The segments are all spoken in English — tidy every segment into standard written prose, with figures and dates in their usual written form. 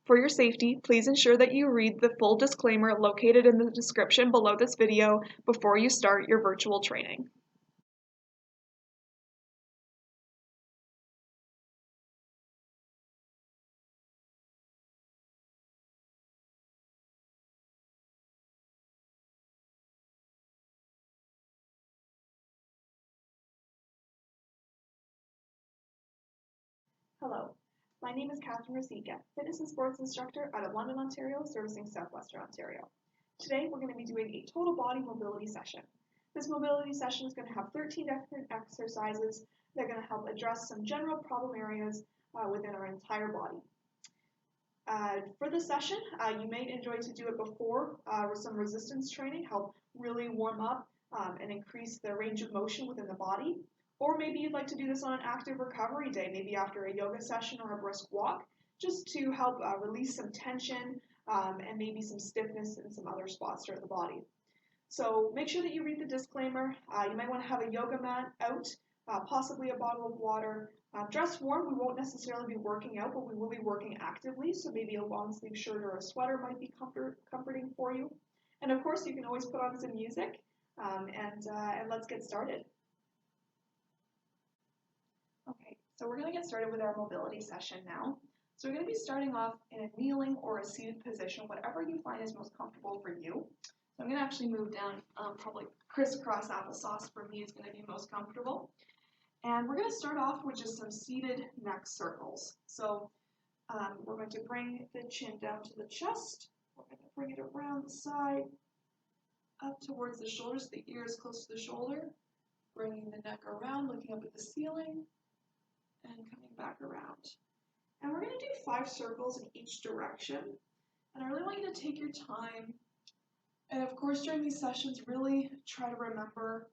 For your safety, please ensure that you read the full disclaimer located in the description below this video before you start your virtual training. Hello, my name is Katherine, fitness and sports instructor out of London, Ontario, servicing Southwestern Ontario. Today we're going to be doing a total body mobility session. This mobility session is going to have 13 different exercises that are going to help address some general problem areas within our entire body. For this session, you may enjoy to do it before with some resistance training, help really warm up and increase the range of motion within the body. Or maybe you'd like to do this on an active recovery day, maybe after a yoga session or a brisk walk, just to help release some tension and maybe some stiffness in some other spots throughout the body. So make sure that you read the disclaimer. You might want to have a yoga mat out, possibly a bottle of water. Dress warm, we won't necessarily be working out, but we will be working actively, so maybe a long sleeve shirt or a sweater might be comforting for you. And of course, you can always put on some music, and let's get started. Okay, so we're going to get started with our mobility session now. So we're going to be starting off in a kneeling or a seated position, whatever you find is most comfortable for you. So I'm going to actually move down, probably crisscross applesauce for me is going to be most comfortable. And we're going to start off with just some seated neck circles. So we're going to bring the chin down to the chest. We're going to bring it around the side, up towards the shoulders, the ear is close to the shoulder, bringing the neck around, looking up at the ceiling, and coming back around. And we're going to do 5 circles in each direction. And I really want you to take your time. And of course, during these sessions, really try to remember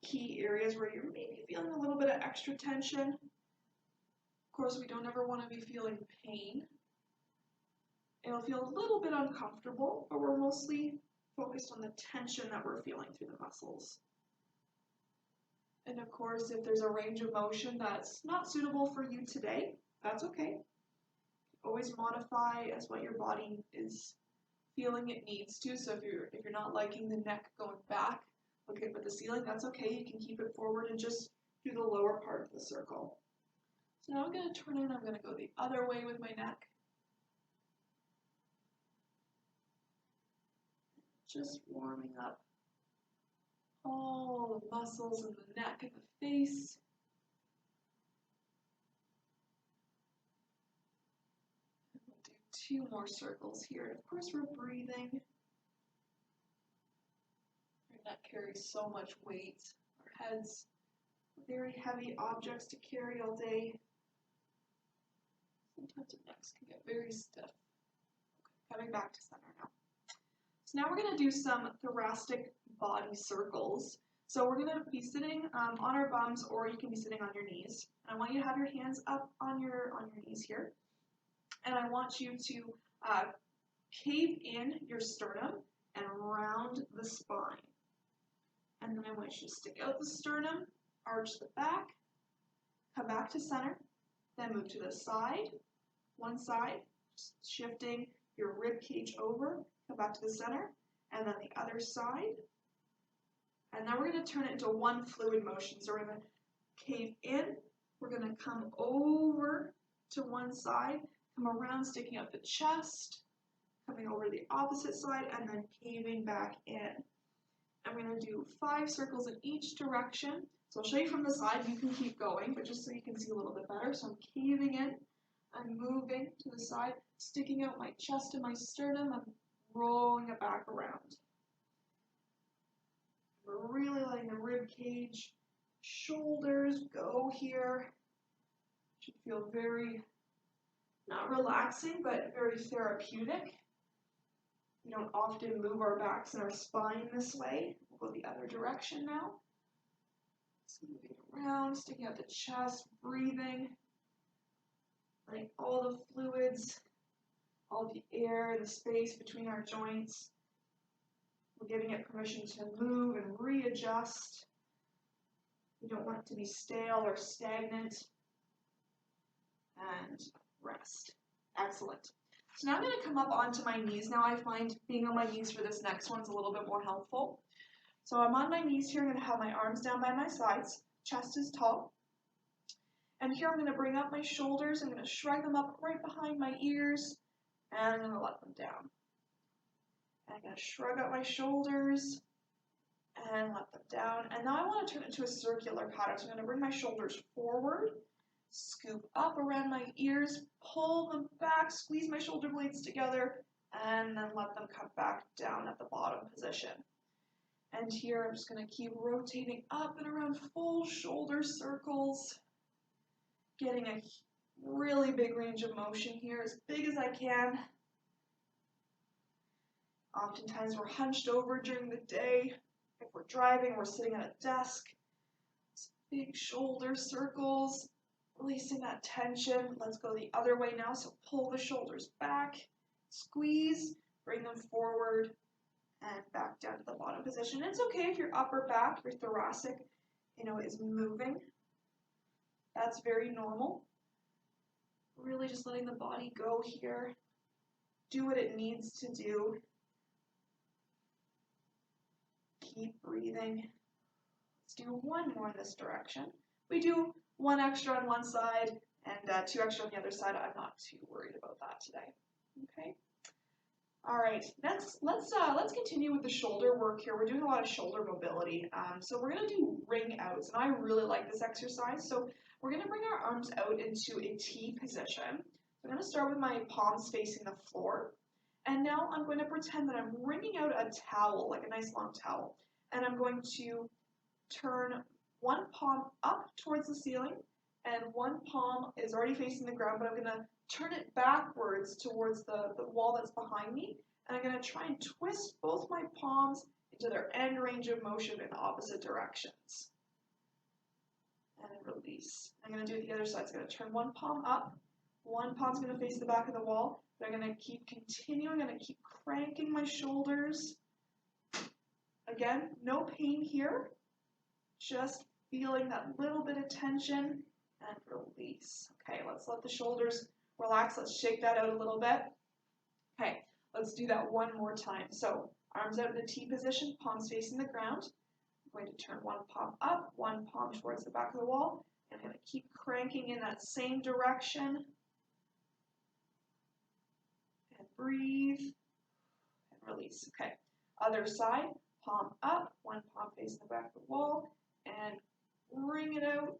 key areas where you're maybe feeling a little bit of extra tension. Of course, we don't ever want to be feeling pain. It'll feel a little bit uncomfortable, but we're mostly focused on the tension that we're feeling through the muscles. And of course, if there's a range of motion that's not suitable for you today, that's okay. Always modify as what your body is feeling it needs to. So if you're not liking the neck going back, looking up at the ceiling, that's okay. You can keep it forward and just do the lower part of the circle. So now I'm going to turn it, I'm going to go the other way with my neck. Just warming up all the muscles in the neck and the face. And we'll do 2 more circles here. And of course, we're breathing. Our neck carries so much weight. Our heads are very heavy objects to carry all day. Sometimes our necks can get very stiff. Okay, coming back to center now. So now we're going to do some thoracic body circles. So we're going to be sitting on our bums, or you can be sitting on your knees. And I want you to have your hands up on your knees here. And I want you to cave in your sternum and round the spine. And then I want you to stick out the sternum, arch the back, come back to center, then move to the side, one side, shifting your rib cage over, come back to the center, and then the other side. And then we're going to turn it into one fluid motion. So we're going to cave in, we're going to come over to one side, come around, sticking out the chest, coming over to the opposite side, and then caving back in. I'm going to do 5 circles in each direction. So I'll show you from the side, you can keep going, but just so you can see a little bit better. So I'm caving in, I'm moving to the side, sticking out my chest and my sternum, I'm rolling it back around. We're really letting the rib cage, shoulders go here. Should feel very, not relaxing, but very therapeutic. We don't often move our backs and our spine this way. We'll go the other direction now. So moving around, sticking out the chest, breathing, letting all the fluids, all the air and the space between our joints. We're giving it permission to move and readjust. We don't want it to be stale or stagnant. And rest. Excellent. So now I'm going to come up onto my knees. Now I find being on my knees for this next one is a little bit more helpful. So I'm on my knees here. I'm going to have my arms down by my sides. Chest is tall. And here I'm going to bring up my shoulders. I'm going to shrug them up right behind my ears. And I'm going to let them down. And I'm going to shrug up my shoulders and let them down. And now I want to turn it into a circular pattern. So I'm going to bring my shoulders forward, scoop up around my ears, pull them back, squeeze my shoulder blades together, and then let them come back down at the bottom position. And here I'm just going to keep rotating up and around full shoulder circles, getting a really big range of motion here, as big as I can. Oftentimes we're hunched over during the day. If we're driving, we're sitting at a desk. Big shoulder circles, releasing that tension. Let's go the other way now. So pull the shoulders back, squeeze, bring them forward, and back down to the bottom position. It's okay if your upper back, your thoracic, is moving. That's very normal. Really just letting the body go here. Do what it needs to do. Keep breathing. Let's do one more in this direction. We do one extra on one side and two extra on the other side. I'm not too worried about that today. Okay. All right. Let's continue with the shoulder work here. We're doing a lot of shoulder mobility. So we're gonna do ring outs, and I really like this exercise. So we're gonna bring our arms out into a T position. I'm gonna start with my palms facing the floor. And now I'm going to pretend that I'm wringing out a towel, like a nice long towel. And I'm going to turn one palm up towards the ceiling, and one palm is already facing the ground, but I'm going to turn it backwards towards the wall that's behind me. And I'm going to try and twist both my palms into their end range of motion in opposite directions. And then release. I'm going to do it the other side. So I'm going to turn one palm up. One palm's going to face the back of the wall. But I'm going to keep continuing. I'm going to keep cranking my shoulders. Again, no pain here. Just feeling that little bit of tension and release. Okay, let's let the shoulders relax. Let's shake that out a little bit. Okay, let's do that one more time. So arms out in the T position, palms facing the ground. I'm going to turn one palm up, one palm towards the back of the wall. And I'm going to keep cranking in that same direction. And breathe and release. Okay, other side, palm up, one palm facing the back of the wall, and wring it out.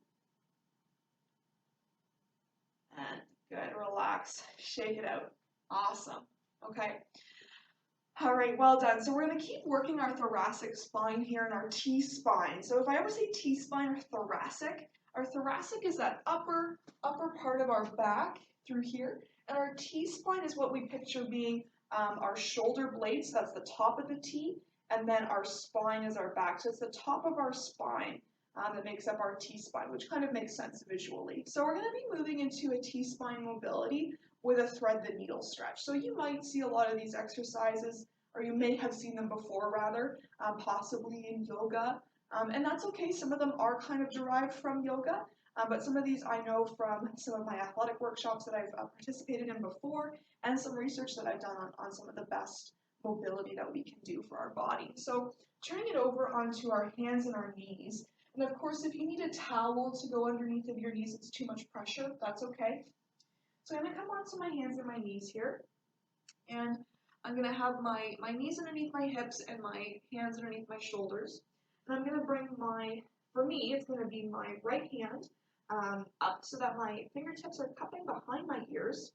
And good, relax, shake it out. Awesome. Okay. All right, well done. So we're going to keep working our thoracic spine here and our T-spine. So if I ever say T-spine or our thoracic is that upper part of our back through here, and our T-spine is what we picture being our shoulder blades. So that's the top of the T, and then our spine is our back. So it's the top of our spine that makes up our T-spine, which kind of makes sense visually. So we're going to be moving into a T-spine mobility with a thread the needle stretch. So you might see a lot of these exercises, or you may have seen them before rather, possibly in yoga. And that's okay, some of them are kind of derived from yoga, but some of these I know from some of my athletic workshops that I've participated in before, and some research that I've done on some of the best mobility that we can do for our body. So turning it over onto our hands and our knees, and of course if you need a towel to go underneath of your knees, it's too much pressure, that's okay. So I'm going to come onto my hands and my knees here, and I'm going to have my knees underneath my hips and my hands underneath my shoulders. And I'm going to bring for me, it's going to be my right hand up so that my fingertips are cupping behind my ears.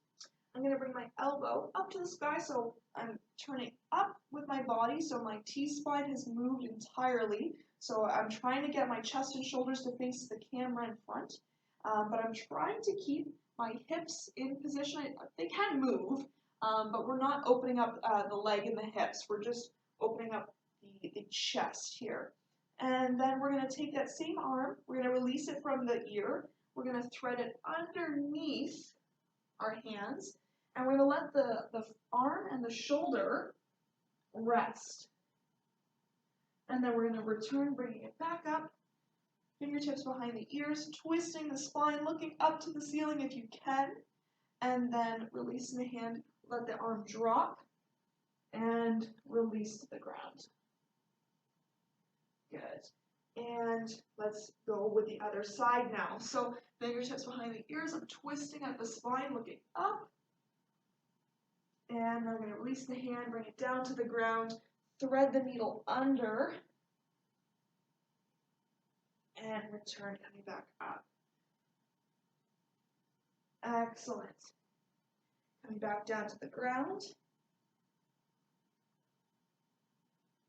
I'm going to bring my elbow up to the sky, so I'm turning up with my body, so my T-spine has moved entirely. So I'm trying to get my chest and shoulders to face the camera in front, but I'm trying to keep my hips in position. They can move, but we're not opening up the leg and the hips. We're just opening up the chest here. And then we're going to take that same arm, we're going to release it from the ear, we're going to thread it underneath our hands, and we're going to let the arm and the shoulder rest. And then we're going to return, bringing it back up, fingertips behind the ears, twisting the spine, looking up to the ceiling if you can, and then releasing the hand, let the arm drop, and release to the ground. Good. And let's go with the other side now. So fingertips behind the ears, I'm twisting at the spine, looking up. And I'm going to release the hand, bring it down to the ground, thread the needle under, and return, coming back up. Excellent. Coming back down to the ground.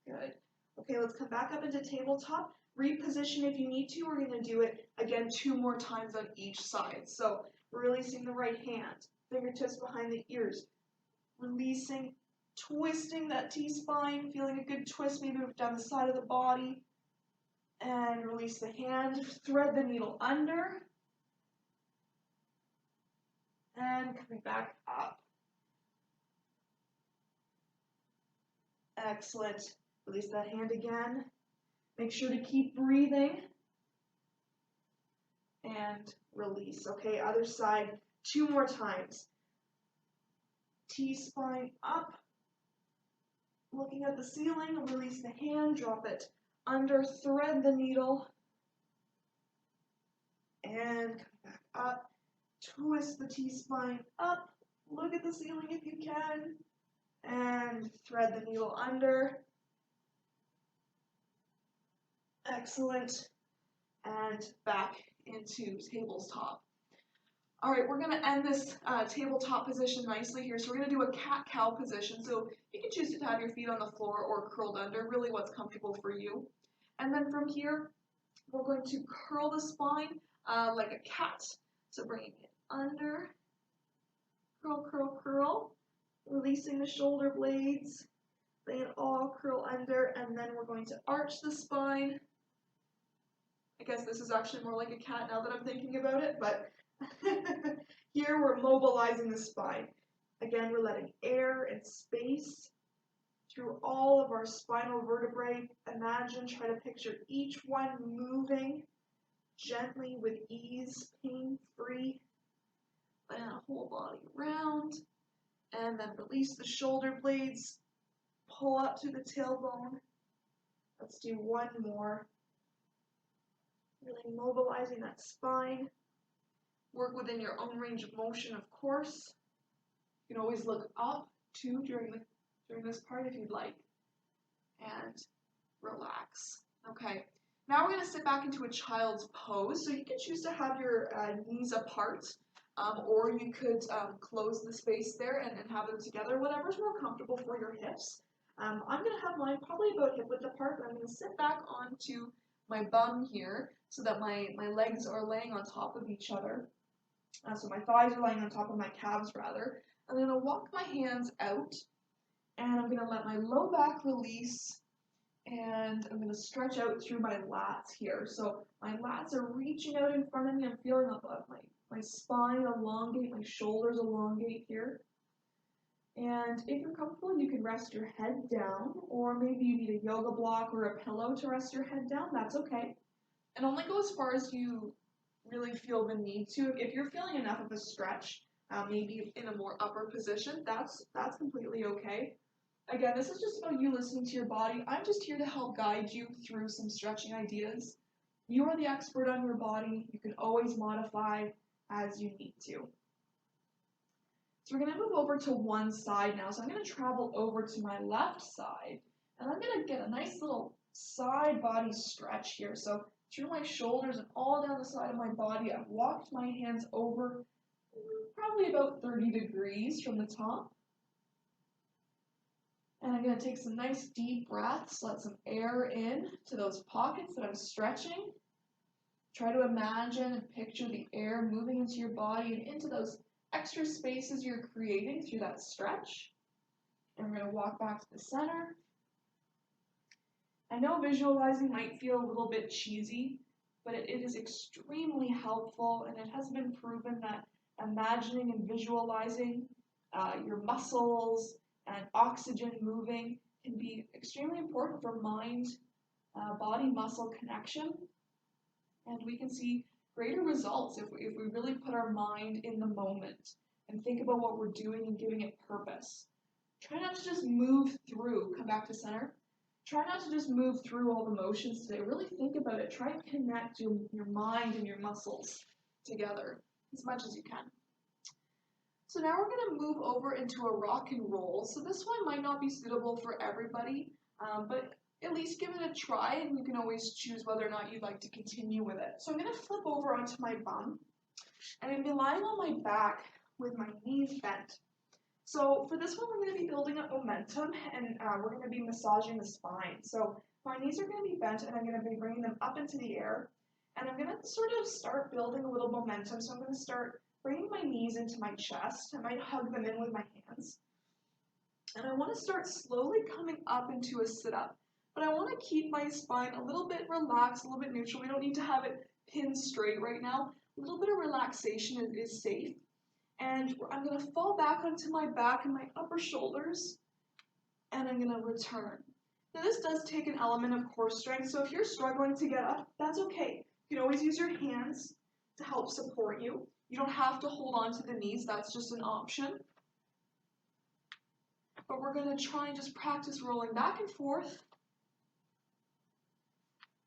Good. Okay, let's come back up into tabletop. Reposition if you need to. We're going to do it again 2 more times on each side. So releasing the right hand, fingertips behind the ears, releasing, twisting that T-spine, feeling a good twist, maybe down the side of the body, and release the hand, thread the needle under, and coming back up. Excellent. Release that hand again. Make sure to keep breathing. And release. Okay, other side 2 more times. T-spine up. Looking at the ceiling, release the hand, drop it under, thread the needle. And come back up. Twist the T-spine up. Look at the ceiling if you can. And thread the needle under. Excellent. And back into tabletop. All right, we're going to end this tabletop position nicely here. So we're going to do a cat-cow position. So you can choose to have your feet on the floor or curled under, really what's comfortable for you. And then from here, we're going to curl the spine like a cat. So bringing it under, curl, curl, curl, releasing the shoulder blades, letting it all curl under, and then we're going to arch the spine. I guess this is actually more like a cat now that I'm thinking about it, but here we're mobilizing the spine. Again, we're letting air and space through all of our spinal vertebrae. Imagine, try to picture each one moving gently with ease, pain-free. Let the whole body round, and then release the shoulder blades. Pull up to the tailbone. Let's do 1 more. Really mobilizing that spine. Work within your own range of motion, of course. You can always look up too during this part if you'd like. And relax. Okay. Now we're going to sit back into a child's pose. So you can choose to have your knees apart, or you could close the space there and have them together, whatever's more comfortable for your hips. I'm going to have mine probably about hip width apart, but I'm going to sit back onto my bum here so that my legs are laying on top of each other. So my thighs are laying on top of my calves rather. I'm going to walk my hands out, and I'm going to let my low back release, and I'm going to stretch out through my lats here. So my lats are reaching out in front of me. I'm feeling my spine elongate, my shoulders elongate here. And if you're comfortable, you can rest your head down, or maybe you need a yoga block or a pillow to rest your head down. That's okay. And only go as far as you really feel the need to. If you're feeling enough of a stretch, maybe in a more upper position, that's completely okay. Again, this is just about you listening to your body. I'm just here to help guide you through some stretching ideas. You are the expert on your body. You can always modify as you need to. So we're going to move over to one side now. So I'm going to travel over to my left side, and I'm going to get a nice little side body stretch here. So through my shoulders and all down the side of my body, I've walked my hands over probably about 30 degrees from the top. And I'm going to take some nice deep breaths, let some air in to those pockets that I'm stretching. Try to imagine and picture the air moving into your body and into those extra spaces you're creating through that stretch. And we're going to walk back to the center. I know visualizing might feel a little bit cheesy, but it is extremely helpful, and it has been proven that imagining and visualizing your muscles and oxygen moving can be extremely important for mind, body, muscle connection. And we can see greater results if we really put our mind in the moment. and think about what we're doing and giving it purpose. Try not to just move through, come back to center. Try not to just move through all the motions today. Really think about it. Try and connect your mind and your muscles together as much as you can. So now we're going to move over into a rock and roll. So this one might not be suitable for everybody, but at least give it a try, and you can always choose whether or not you'd like to continue with it. So I'm going to flip over onto my bum, and I'm going to be lying on my back with my knees bent. So for this one, we're going to be building up momentum, and we're going to be massaging the spine. So my knees are going to be bent, and I'm going to be bringing them up into the air, and I'm going to sort of start building a little momentum. So I'm going to start bringing my knees into my chest. I might hug them in with my hands. And I want to start slowly coming up into a sit-up. But I want to keep my spine a little bit relaxed, a little bit neutral. We don't need to have it pinned straight right now. A little bit of relaxation is safe. And I'm going to fall back onto my back and my upper shoulders. And I'm going to return. Now this does take an element of core strength. So if you're struggling to get up, that's okay. You can always use your hands to help support you. You don't have to hold on to the knees. That's just an option. But we're going to try and just practice rolling back and forth.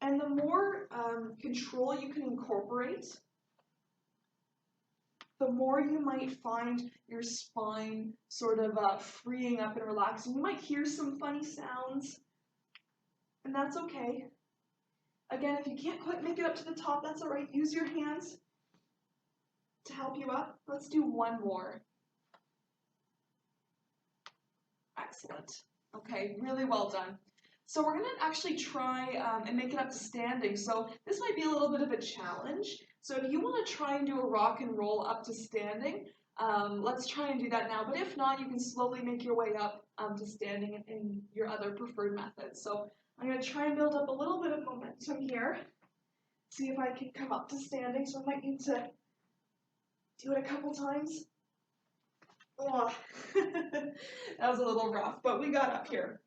And the more control you can incorporate, the more you might find your spine sort of freeing up and relaxing. You might hear some funny sounds, and that's okay. Again, if you can't quite make it up to the top, that's all right. Use your hands to help you up. Let's do one more. Excellent. Okay, really well done. So we're going to actually try and make it up to standing. So this might be a little bit of a challenge. So if you want to try and do a rock and roll up to standing, let's try and do that now. But if not, you can slowly make your way up to standing in your other preferred methods. So I'm going to try and build up a little bit of momentum here. See if I can come up to standing. So I might need to do it a couple times. Oh, that was a little rough, but we got up here.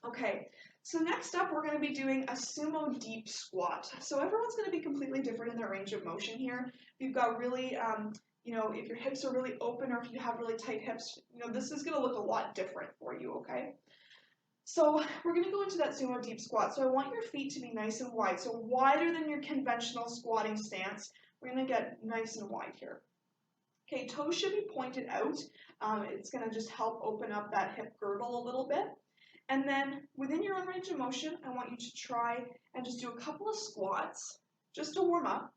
Okay, so next up we're going to be doing a sumo deep squat. So everyone's going to be completely different in their range of motion here. If you've got really, if your hips are really open or if you have really tight hips, this is going to look a lot different for you, okay? So we're going to go into that sumo deep squat. So I want your feet to be nice and wide. So wider than your conventional squatting stance. We're going to get nice and wide here. Okay, toes should be pointed out. It's going to just help open up that hip girdle a little bit. And then within your own range of motion, I want you to try and just do a couple of squats just to warm up.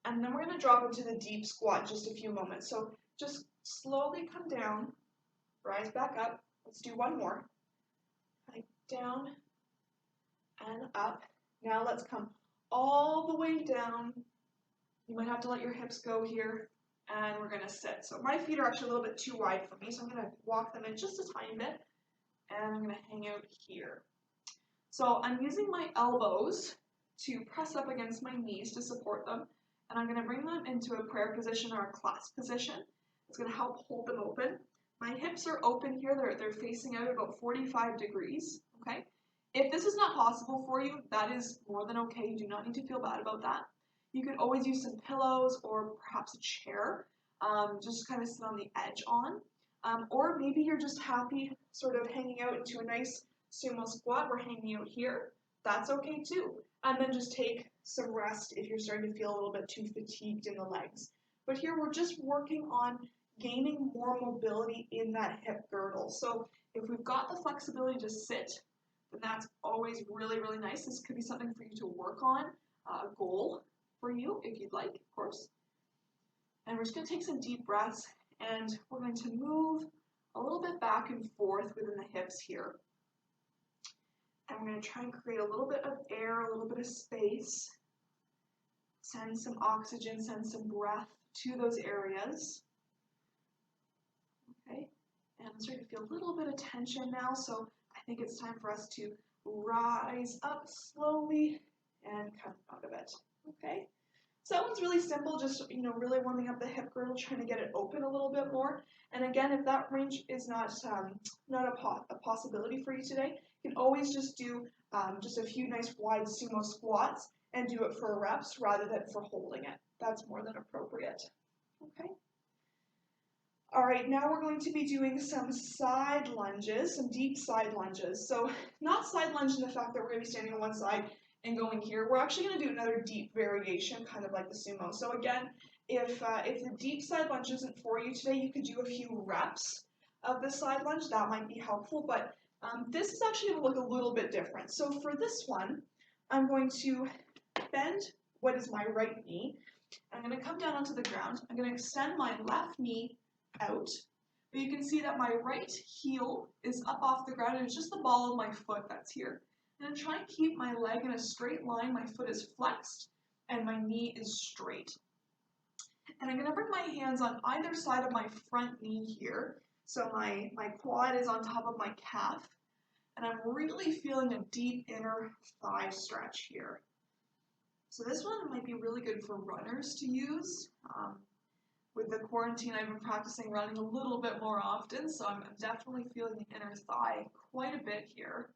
And then we're going to drop into the deep squat just a few moments. So just slowly come down, rise back up. Let's do one more. Down and up. Now let's come all the way down. You might have to let your hips go here. And we're going to sit. So my feet are actually a little bit too wide for me, so I'm going to walk them in just a tiny bit. And I'm going to hang out here. So I'm using my elbows to press up against my knees to support them. And I'm going to bring them into a prayer position or a clasp position. It's going to help hold them open. My hips are open here. They're facing out about 45 degrees. Okay. If this is not possible for you, that is more than okay. You do not need to feel bad about that. You could always use some pillows or perhaps a chair, just kind of sit on the edge on. Or maybe you're just happy sort of hanging out into a nice sumo squat. We're hanging out here. That's okay too. And then just take some rest if you're starting to feel a little bit too fatigued in the legs. But here we're just working on gaining more mobility in that hip girdle. So if we've got the flexibility to sit, then that's always really, really nice. This could be something for you to work on, a goal for you if you'd like, of course. And we're just going to take some deep breaths, and we're going to move a little bit back and forth within the hips here. And we're going to try and create a little bit of air, a little bit of space. Send some oxygen, send some breath to those areas. Okay, and I'm starting to feel a little bit of tension now, so I think it's time for us to rise up slowly and come out of it. Okay, so that one's really simple, just really warming up the hip girdle, trying to get it open a little bit more. And again, if that range is not a possibility for you today, you can always just do just a few nice wide sumo squats and do it for reps rather than for holding it. That's more than appropriate. Okay. All right, now we're going to be doing some side lunges, some deep side lunges. So not side lunge in the fact that we're going to be standing on one side and going here. We're actually going to do another deep variation, kind of like the sumo. So again, if the deep side lunge isn't for you today, you could do a few reps of the side lunge. That might be helpful, but this is actually going to look a little bit different. So for this one, I'm going to bend what is my right knee. I'm going to come down onto the ground. I'm going to extend my left knee out. But you can see that my right heel is up off the ground and it's just the ball of my foot that's here. I'm going to try and keep my leg in a straight line. My foot is flexed and my knee is straight. And I'm going to bring my hands on either side of my front knee here. So my quad is on top of my calf. And I'm really feeling a deep inner thigh stretch here. So this one might be really good for runners to use. With the quarantine, I've been practicing running a little bit more often, so I'm definitely feeling the inner thigh quite a bit here.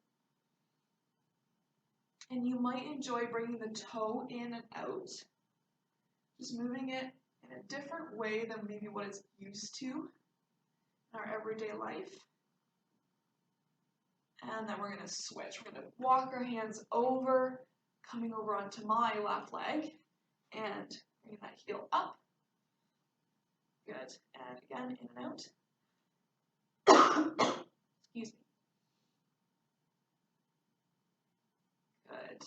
And you might enjoy bringing the toe in and out, just moving it in a different way than maybe what it's used to in our everyday life. And then we're going to switch. We're going to walk our hands over, coming over onto my left leg, and bringing that heel up. Good. And again, in and out. Excuse me. Good.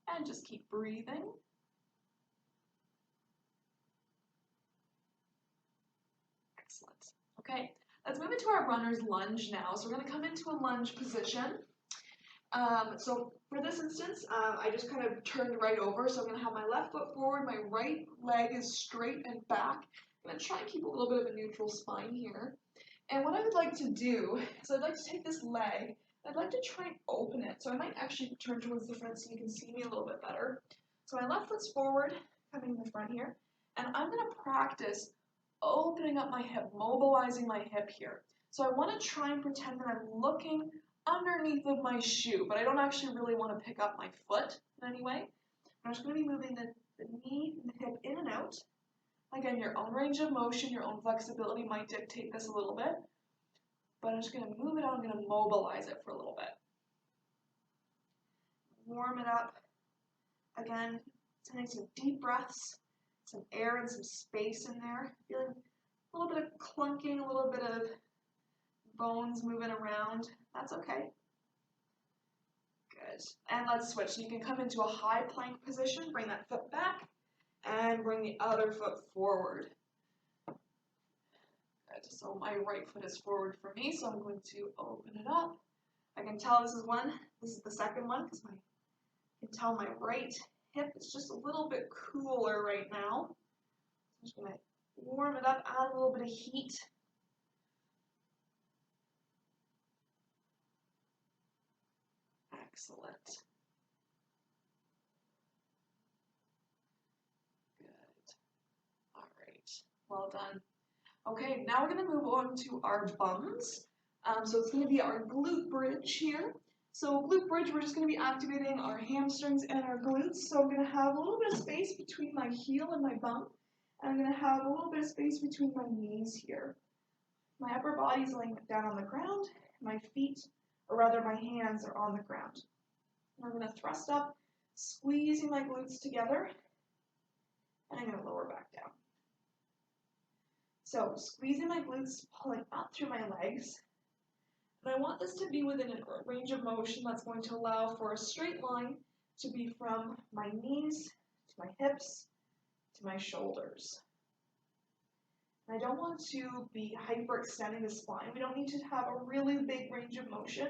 And just keep breathing. Excellent. Okay, let's move into our runner's lunge now. So we're going to come into a lunge position. So for this instance, I just kind of turned right over. So I'm going to have my left foot forward, my right leg is straight and back. I'm going to try and keep a little bit of a neutral spine here. And what I would like to do is I'd like to take this leg, I'd like to try and open it. So I might actually turn towards the front so you can see me a little bit better. So my left foot's forward, coming in the front here. And I'm going to practice opening up my hip, mobilizing my hip here. So I want to try and pretend that I'm looking underneath of my shoe, but I don't actually really want to pick up my foot in any way. I'm just going to be moving the knee and the hip in and out. Again, your own range of motion, your own flexibility might dictate this a little bit, but I'm just going to move it out. I'm going to mobilize it for a little bit. Warm it up. Again, taking some deep breaths, some air and some space in there. Feeling a little bit of clunking, a little bit of bones moving around. That's okay. Good. And let's switch. So you can come into a high plank position, bring that foot back, and bring the other foot forward. Good. So my right foot is forward for me, so I'm going to open it up. I can tell this is the second one, because I can tell my right hip is just a little bit cooler right now. I'm just going to warm it up, add a little bit of heat. Excellent. Good. All right. Well done. Okay, now we're going to move on to our bums. So it's going to be our glute bridge here. So glute bridge, we're just going to be activating our hamstrings and our glutes. So I'm going to have a little bit of space between my heel and my bum. And I'm going to have a little bit of space between my knees here. My upper body's laying down on the ground. My feet, or rather my hands, are on the ground. And I'm going to thrust up, squeezing my glutes together. And I'm going to lower back down. So squeezing my glutes, pulling up through my legs. And I want this to be within a range of motion that's going to allow for a straight line to be from my knees to my hips to my shoulders. And I don't want to be hyperextending the spine. We don't need to have a really big range of motion.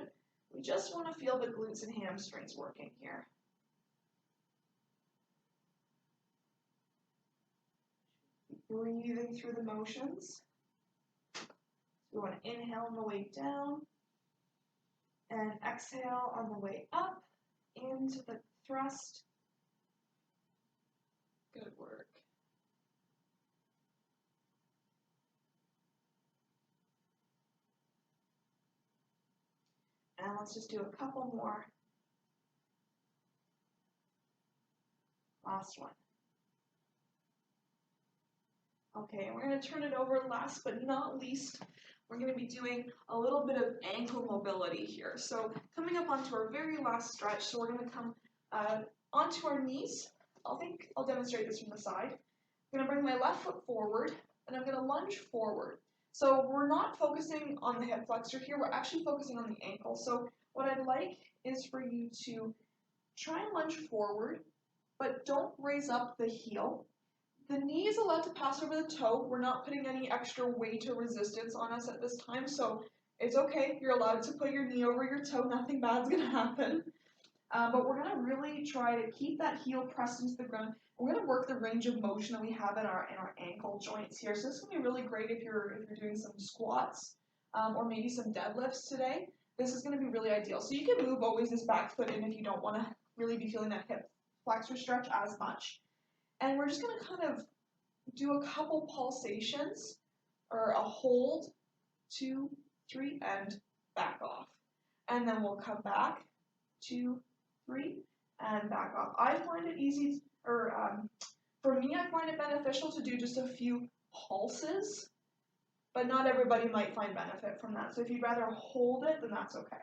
We just want to feel the glutes and hamstrings working here. Breathing through the motions. We want to inhale on the way down and exhale on the way up into the thrust. Good work. And let's just do a couple more. Last one. Okay, and we're going to turn it over. Last but not least, we're going to be doing a little bit of ankle mobility here. So coming up onto our very last stretch, so we're going to come onto our knees. I'll demonstrate this from the side. I'm going to bring my left foot forward, and I'm going to lunge forward. So we're not focusing on the hip flexor here, we're actually focusing on the ankle. So what I'd like is for you to try and lunge forward, but don't raise up the heel. The knee is allowed to pass over the toe. We're not putting any extra weight or resistance on us at this time, so it's okay. You're allowed to put your knee over your toe. Nothing bad's going to happen. But we're going to really try to keep that heel pressed into the ground. We're going to work the range of motion that we have in our ankle joints here. So this is going to be really great if you're doing some squats or maybe some deadlifts today. This is going to be really ideal. So you can move always this back foot in if you don't want to really be feeling that hip flexor stretch as much. And we're just going to kind of do a couple pulsations, or a hold, 2, 3, and back off. And then we'll come back, 2, 3, and back off. I find it easy, for me, I find it beneficial to do just a few pulses, but not everybody might find benefit from that. So if you'd rather hold it, then that's okay.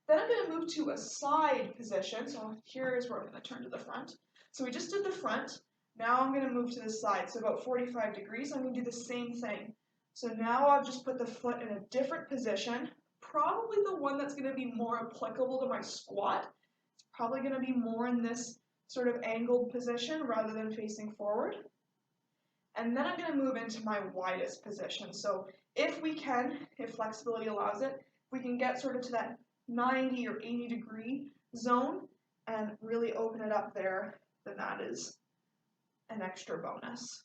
Then I'm going to move to a side position. So here is where I'm going to turn to the front. So we just did the front. Now I'm going to move to the side, so about 45 degrees. I'm going to do the same thing. So now I've just put the foot in a different position, probably the one that's going to be more applicable to my squat. It's probably going to be more in this sort of angled position rather than facing forward. And then I'm going to move into my widest position. So if we can, if flexibility allows it, we can get sort of to that 90 or 80 degree zone and really open it up there, then that is an extra bonus.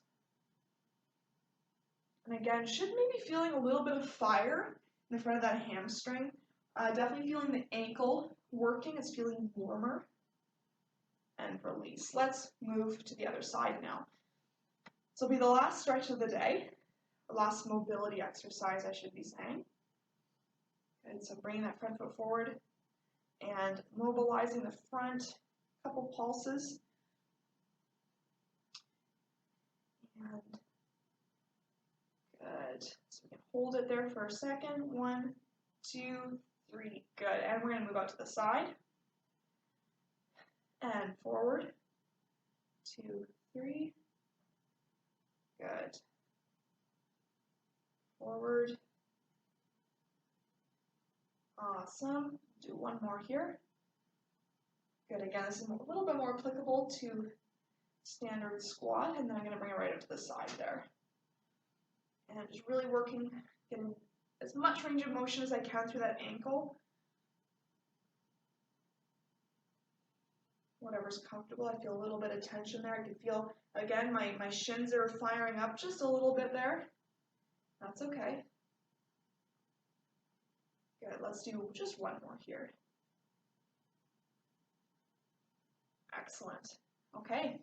And again, should maybe feeling a little bit of fire in the front of that hamstring. Definitely feeling the ankle working. It's feeling warmer. And release. Let's move to the other side now. So it'll be the last stretch of the day, the last mobility exercise, I should be saying. Good, so bringing that front foot forward and mobilizing the front, couple pulses. And good. So we can hold it there for a second. 1, 2, 3. Good. And we're going to move out to the side. And forward. 2, 3. Good. Forward. Awesome. Do one more here. Good. Again, this is a little bit more applicable to standard squat, and then I'm going to bring it right up to the side there. And just really working, getting as much range of motion as I can through that ankle. Whatever's comfortable. I feel a little bit of tension there. I can feel, again, my shins are firing up just a little bit there. That's okay. Good, let's do just one more here. Excellent. Okay.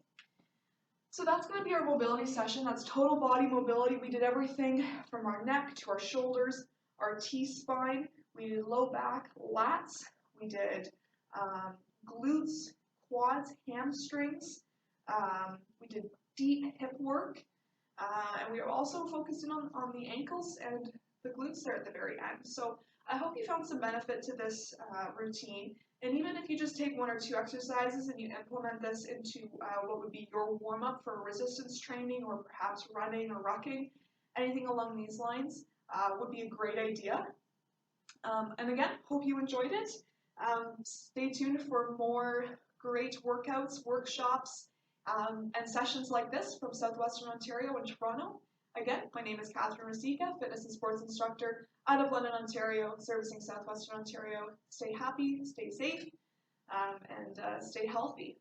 So that's going to be our mobility session. That's total body mobility. We did everything from our neck to our shoulders, our T-spine. We did low back, lats. We did glutes, quads, hamstrings. We did deep hip work. And we were also focusing on the ankles and the glutes there at the very end. So I hope you found some benefit to this routine. And even if you just take 1 or 2 exercises and you implement this into what would be your warm-up for resistance training or perhaps running or rucking, anything along these lines would be a great idea. And again, hope you enjoyed it. Stay tuned for more great workouts, workshops, and sessions like this from Southwestern Ontario and Toronto. Again, my name is Katherine, fitness and sports instructor out of London, Ontario, servicing Southwestern Ontario. Stay happy, stay safe, and stay healthy.